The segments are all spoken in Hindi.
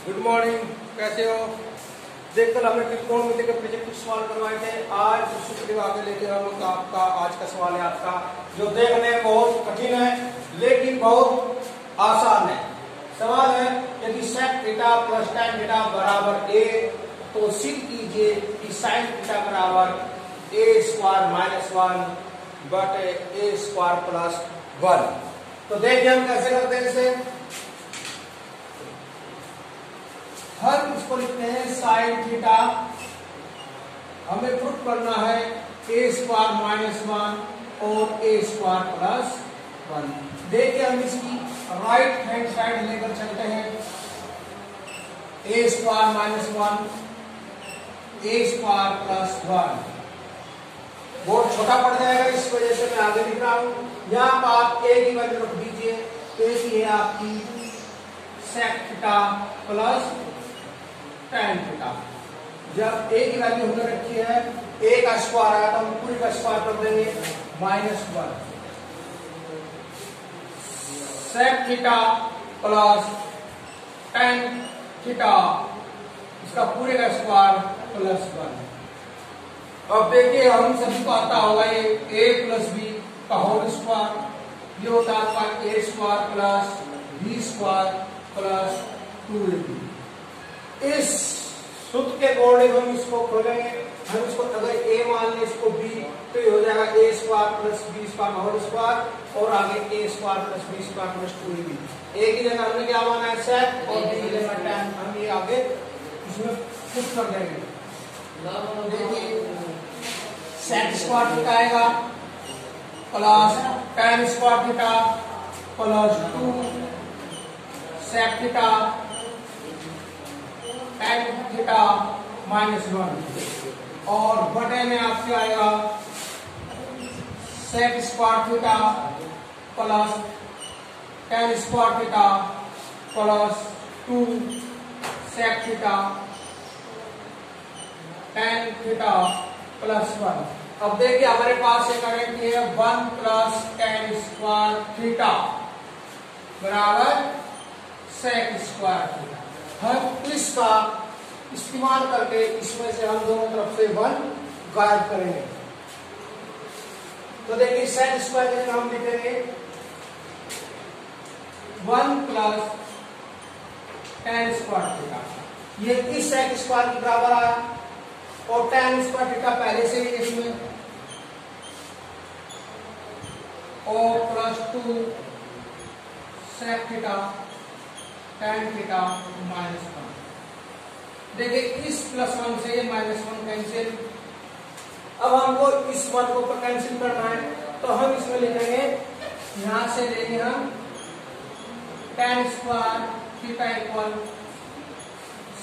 गुड मॉर्निंग, कैसे हो? देखकर हमने त्रिकोणमिति के प्रोजेक्ट कुछ सवाल करवाए थे। आज शुक्र आगे लेके हम लोग आपका आज का सवाल है आपका जो देखने में बहुत कठिन है लेकिन बहुत आसान है। सवाल है यदि sec theta plus tan theta बराबर a तो सिद्ध कीजिए कि sin थीटा बराबर a स्क्वायर माइनस 1 बटे a स्क्वायर प्लस 1। तो देखिए हम कैसे करते हैं इसे। हम इसको लिखते हैं साइन थीटा, हमें प्रूफ करना है ए स्क्वायर माइनस 1 और ए स्क्वायर प्लस 1। देखिए हम इसकी राइट हैंड साइड लेकर चलते हैं। ए स्क्वायर माइनस 1 ए स्क्वायर प्लस 1 बहुत छोटा पड़ जाएगा, इस वजह से मैं आगे लिख रहा हूं। यहां पर आप ए की वैल्यू रख दीजिए। ए की है आपकी sec theta plus tan theta. जब a की वैल्यू हमने रखी है a का स्क्वायर आया तो हम पूरी का स्क्वायर कर देंगे -1 sec theta plus tan theta इसका पूरे का स्क्वायर प्लस 1। अब देखिए हम सभी को आता होगा ये a प्लस बी का होल स्क्वायर, ये होता है आपका a square plus b square plus 2ab। इस सूत्र के अकॉर्डिंग हम इसको खोलेंगे। हम इसको अगर a मान लें इसको b तो ये हो जाएगा a square plus b square whole square और आगे a square plus b square plus 2ab। a की जगह हमने क्या माना है sec और b की जगह tan, हम ये आगे इसमें पुट कर देंगे। देखिए sec स्क्वायर थीटा आएगा plus tan square theta plus 2 sec theta tan theta -1 और बटे में आपके आएगा sec square theta plus tan square theta plus 2 sec theta tan theta plus 1। अब देखिए हमारे पास एक गारंटी है 1 प्लस tan स्क्वायर थीटा बराबर sec स्क्वायर थीटा। हम इसका इस्तेमाल करके इसमें से हम दोनों तरफ से 1 गायब करेंगे। तो देखिए sec स्क्वायर के हम लिखेंगे 1 प्लस tan स्क्वायर थीटा, ये इस sec स्क्वायर के बराबर आया और tan स्क्वायर थीटा पहले से ही इसमें और plus 2 sec theta tan theta -1। देखिए इस +1 से ये -1 कैंसिल। अब हमको इस 1 को कैंसिल करना है तो हम इसमें लिखेंगे, यहां से लेंगे हम tan square theta equal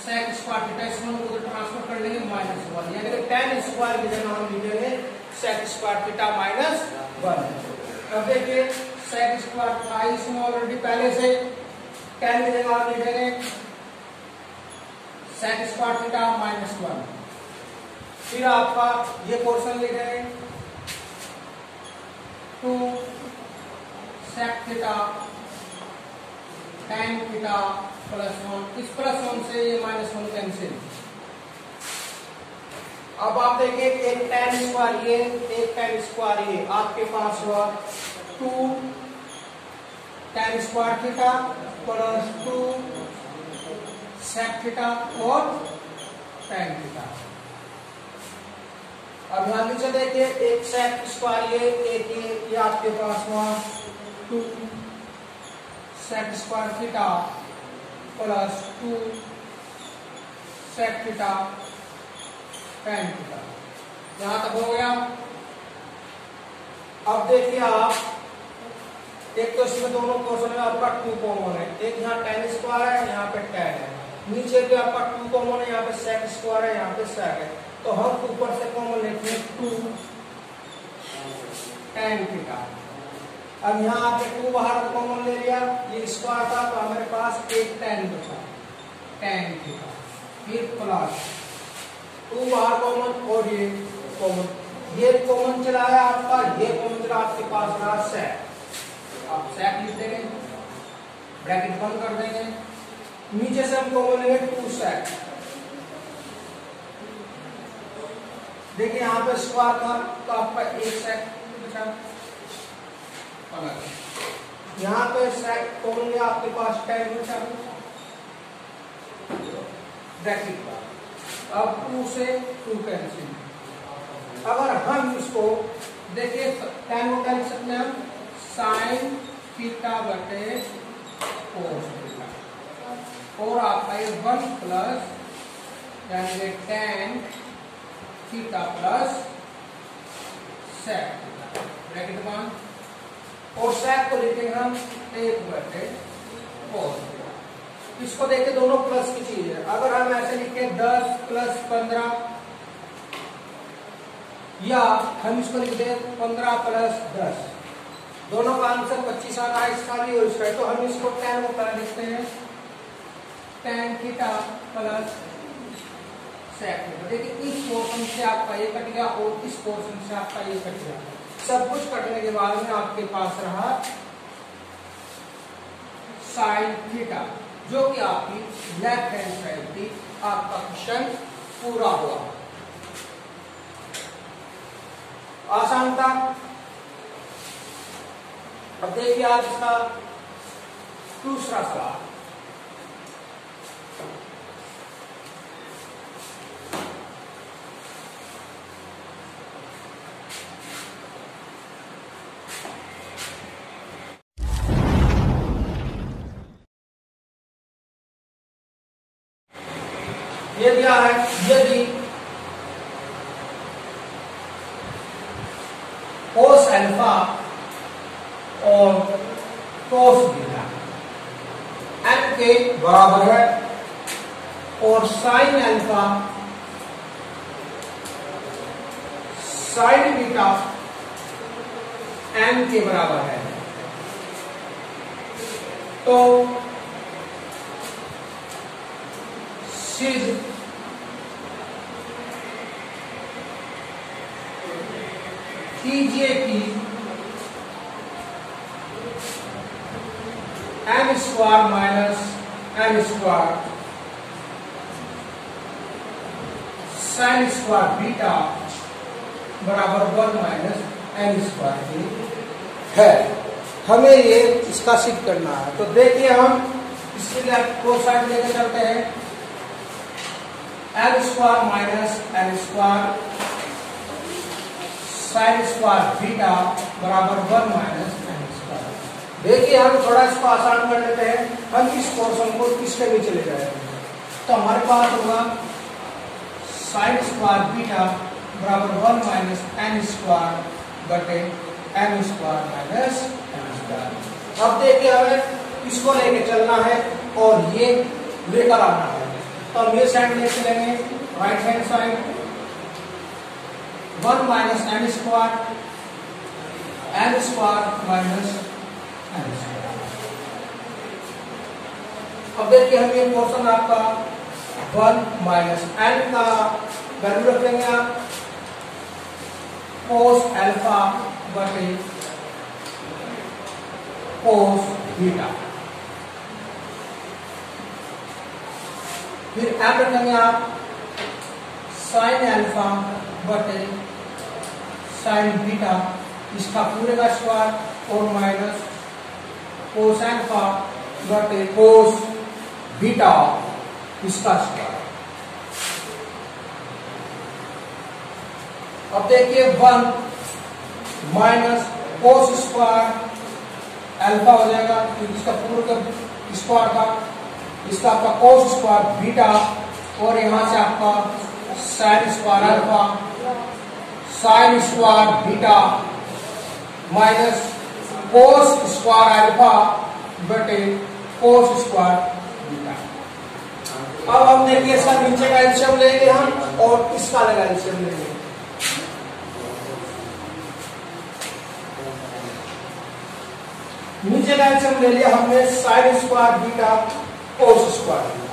sec square theta, इस 1 को ट्रांसफर कर लेंगे -1, यानी कि tan स्क्वायर की जगह हम लिखेंगे sec स्क्वायर थीटा -1। अब देखिए sec स्क्वायर था इसमें ऑलरेडी पहले से, tan की जगह हम लिखेंगे sec स्क्वायर थीटा -1। फिर आपका ये पोर्शन लिखेंगे 2 sec थीटा tan थीटा +1, इस +1 से ये -1 कैंसिल। अब आप देखिए एक tan स्क्वायर ये एक tan स्क्वायर ये आपके पास हुआ 2 tan square theta plus 2 sec theta और tan थीटा। अब यहां नीचे देखिए एक sec स्क्वायर ये आपके पास हुआ 2 sec square theta plus 2 sec theta tan theta. यहां तक हो गया। अब देखिए आप एक तो इसमें दोनों पोर्शन में आपका 2 कॉमन है, एक यहाँ tan स्क्वायर है यहाँ पे tan है, नीचे भी आपका 2 कॉमन है, यहाँ पे sec स्क्वायर है यहाँ पे sec है, तो हम ऊपर से कॉमन लेते हैं 2 tan थीटा। अब यहाँ आपने 2 बाहर कॉमन ले लिया, ये स्क्वायर था तो हमारे पास एक tan बचा tan थीटा, फिर प्लस 2 बाहर कॉमन और ये कॉमन चलाया आपका, ये कॉमन चला आपके पास रहा sec। आप sec लिख देंगे, ब्रैकेट बंद कर देंगे नीचे से हम कॉमन लेंगे 2 sec। देखिए यहाँ पे स्क्वायर था तो आपका 1 sec बचा, यहाँ पे sec कॉमन लिया आपके पास tan बचा ब्रैकेट का। अब 2 से 2 कैंसिल। अगर हम इसको देखिए tan को क्या लिख सकते हैं हम, sin थीटा बटे cos थीटा, और आपका ये 1 प्लस यानी tan theta plus sec theta bracket बंद, और sec को लिखेंगे हम 1 बटे cos थीटा। इसको देखिए दोनों प्लस की चीज है। अगर हम ऐसे लिखें 10 प्लस 15, या हम इसको लिख दें 15 प्लस 10, दोनों का आंसर 25 आ रहा है, इसका भी और इसका। तो हम इसको tan को पहले लिखते हैं tan theta plus sec theta. देखिए इस पोर्शन से आपका ये कट गया और इस पोर्शन से आपका ये कट गया। सब कुछ कटने के बाद में आपके पास रहा sin थीटा, जो कि आपकी लेफ्ट हैंड साइड थी। आपका क्वेश्चन पूरा हुआ। आसान था। अब देखिए आज इसका दूसरा सवाल। ये दिया है, यदि cos अल्फा और cos बीटा n के बराबर है और sin alpha sin beta n के बराबर है, तो सिज कीजिए कि m square minus n square sin square beta बराबर 1 माइनस n स्क्वायर है। हमें ये इसका सिद्ध करना है। तो देखिए हम इसके लिए को साइड लेकर चलते हैं। n square minus n square sin square beta बराबर 1 माइनस n स्क्वायर। देखिए हम थोड़ा इसको आसान कर लेते हैं। हम इस पोर्शन को किसके नीचे ले जाएंगे, तो हमारे पास होगा sin स्क्वायर बीटा बराबर 1 माइनस n स्क्वायर बटे n square minus n square. अब देखिए हमें इसको लेके चलना है और ये लेकर आना है। तो हम ये साइड लेके चलेंगे, right hand side 1 minus n square minus n square. अब देखिए हम ये पोर्शन आपका 1 माइनस n का वैल्यू रख लेंगे आप cos अल्फा बटे cos बीटा, फिर m रखेंगे आप sin अल्फा बटे sin बीटा, इसका पूरे का स्क्वायर और माइनस cos अल्फा बटे cos बीटा इसका स्क्वायर। अब देखिए 1 माइनस cos स्क्वायर अल्फा हो जाएगा, क्योंकि इसका पूरे का स्क्वायर था, इसका आपका cos स्क्वायर बीटा, और यहां से आपका sin square alpha sin square beta minus cos square alpha बटे cos स्क्वायर बीटा। अब हम देखिए इसका नीचे का एलसीएम लेंगे हम और इसका लगा एलसीएम लेंगे। नीचे का एलसीएम ले लिया हमने sin square beta cos square beta.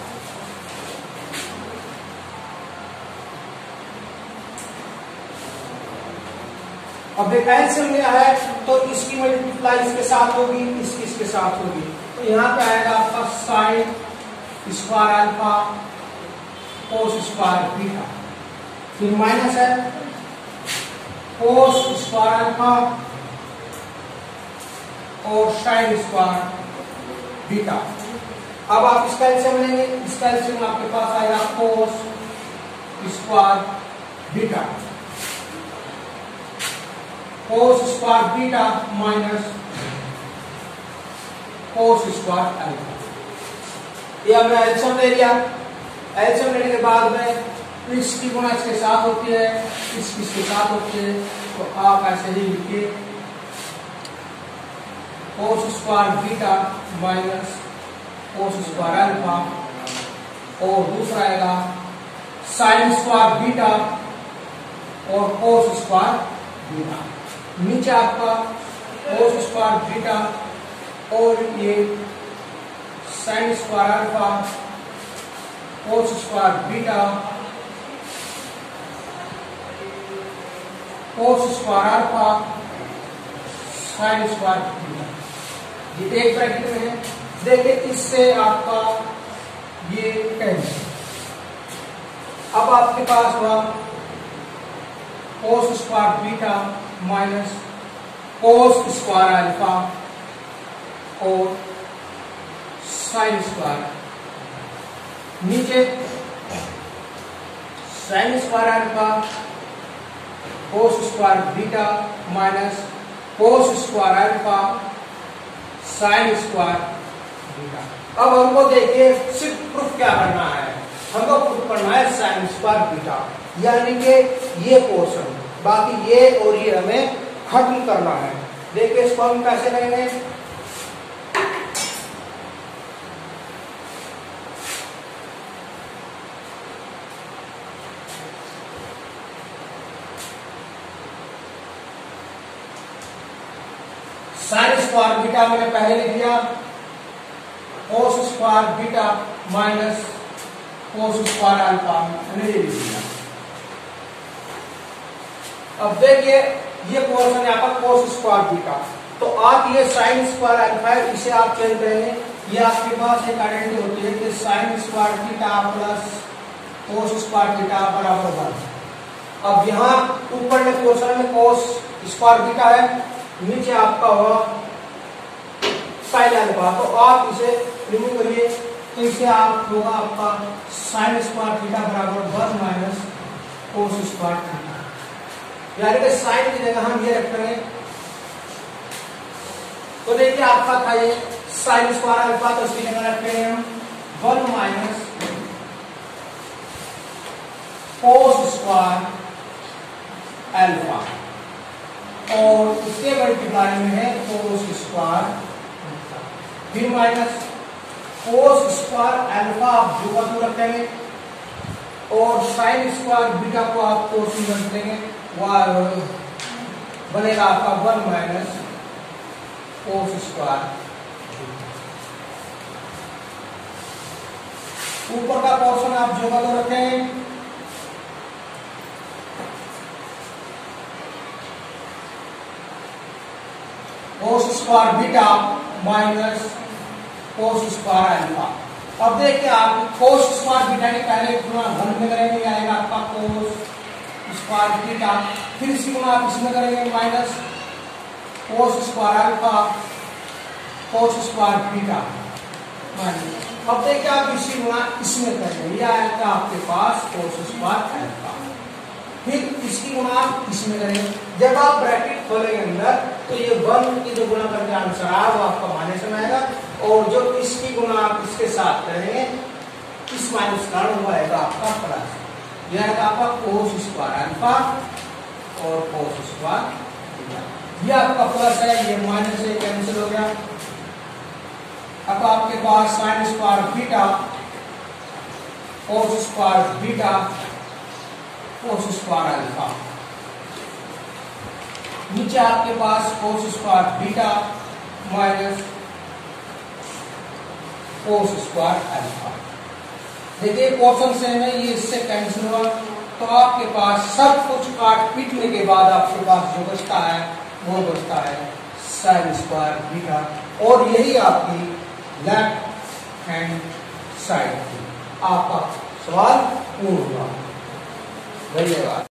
अब एलसीएम लिया है तो इसकी मल्टीप्लाई इसके साथ होगी, इसके साथ होगी, तो यहाँ पे आएगा आपका sin square alpha cos square beta, फिर माइनस है कोस स्क्वायर अल्फा और साइन स्क्वायर बीटा। अब आप इसका एलसीएम लेंगे, इसका एलसीएम आपके पास आएगा कोस square beta, cos square beta minus cos square alpha. ये हमने एलसीएम ले लिया। एलसीएम लेने के बाद में इसकी गुणा इसके साथ होती है, इसके साथ होती है, तो आप ऐसे ही लिखिए कोस square beta minus cos square alpha, और दूसरा आएगा साइन स्क्वायर बीटा और कोस स्क्वायर बीटा। नीचे आपका कोस स्क्वायर बीटा और ये sine square alpha cos square beta cos square alpha sign square beta, ये एक ब्रैकेट में है। देखिए इससे आपका ये कैंसिल। अब आपके पास हुआ कोस square beta minus cos square alpha और साइन स्क्वायर, नीचे sine square alpha cos square beta minus cos square alpha sign square beta. अब हमको देखिए सिर्फ प्रूफ क्या करना है, हमको प्रूफ करना है साइन स्क्वायर बीटा, यानी कि ये पोर्शन, बाकी ये और ये हमें खत्म करना है। देखिए इसको हम कैसे करेंगे, साइन स्क्वायर बीटा मैंने पहले लिख दिया, कोस square beta minus cos square alpha मैंने ये लिख दिया। अब देखिए ये पोर्शन है आपका कोस स्क्वायर बीटा, तो आप ये साइन स्क्वायर अल्फा है इसे आप चेंज करेंगे। ये आपके पास एक आइडेंटिटी होती है कि sign square beta plus cos square beta बराबर 1। अब यहाँ ऊपर में पोर्शन में कोस स्क्वायर बीटा है, नीचे आपका होगा साइन अल्फा, तो आप इसे रिमूव करिए, तो इसे आप होगा आपका साइन स्क्वायर बीटा बराबर 1 माइनस कोस स्क्वायर बीटा, यानी कि साइन की जगह हम ये रखेंगे। तो देखिए आपका था ये साइन स्क्वायर अल्फा, तो इसकी जगह रखेंगे हम 1 माइनस कोस स्क्वायर अल्फा, और इसके मल्टीप्लाई में है कोस स्क्वायर, फिर माइनस कोस स्क्वायर अल्फा आप जो का तो रखेंगे, और साइन स्क्वायर बीटा को आप कोस में रख देंगे, बनेगा आपका 1 माइनस कोस स्क्वायर। ऊपर का पोर्शन आप जो का तो रखेंगे, कोस square beta minus cos square alpha. अब देखिए आप कोस स्क्वायर बीटा के पहले गुणा 1 में करेंगे, आएगा आपका कोस स्क्वायर बीटा, फिर इसी गुणा आप इसमें करेंगे minus cos square alpha cos square beta minus. अब देखिए आप इसी गुणा इसमें करेंगे, यह आएगा आपके पास कोस स्क्वायर अल्फा, फिर इसकी गुणा आप इसमें करेंगे। जब आप ब्रैकेट खोलेंगे अंदर तो ये 1 की जो गुणा करके आंसर आया वो आपका माइनस में आएगा, और जो इसकी गुणा आप इसके साथ करेंगे इस माइनस का वो आएगा आपका प्लस, यह आएगा आपका कोस स्क्वायर अल्फा और कोस स्क्वायर बीटा। ये आपका प्लस है, ये माइनस से कैंसिल हो गया। अब आपके पास sine square beta cos square beta cos square alpha, नीचे आपके पास cos square beta minus cos square alpha. देखिए पोर्शन सेम है, ये इससे कैंसिल हुआ, तो आपके पास सब कुछ काट पीटने के बाद आपके पास जो बचता है वो बचता है साइन स्क्वायर बीटा, और यही आपकी लेफ्ट हैंड साइड थी। आपका सवाल पूर्ण हुआ। धन्यवाद।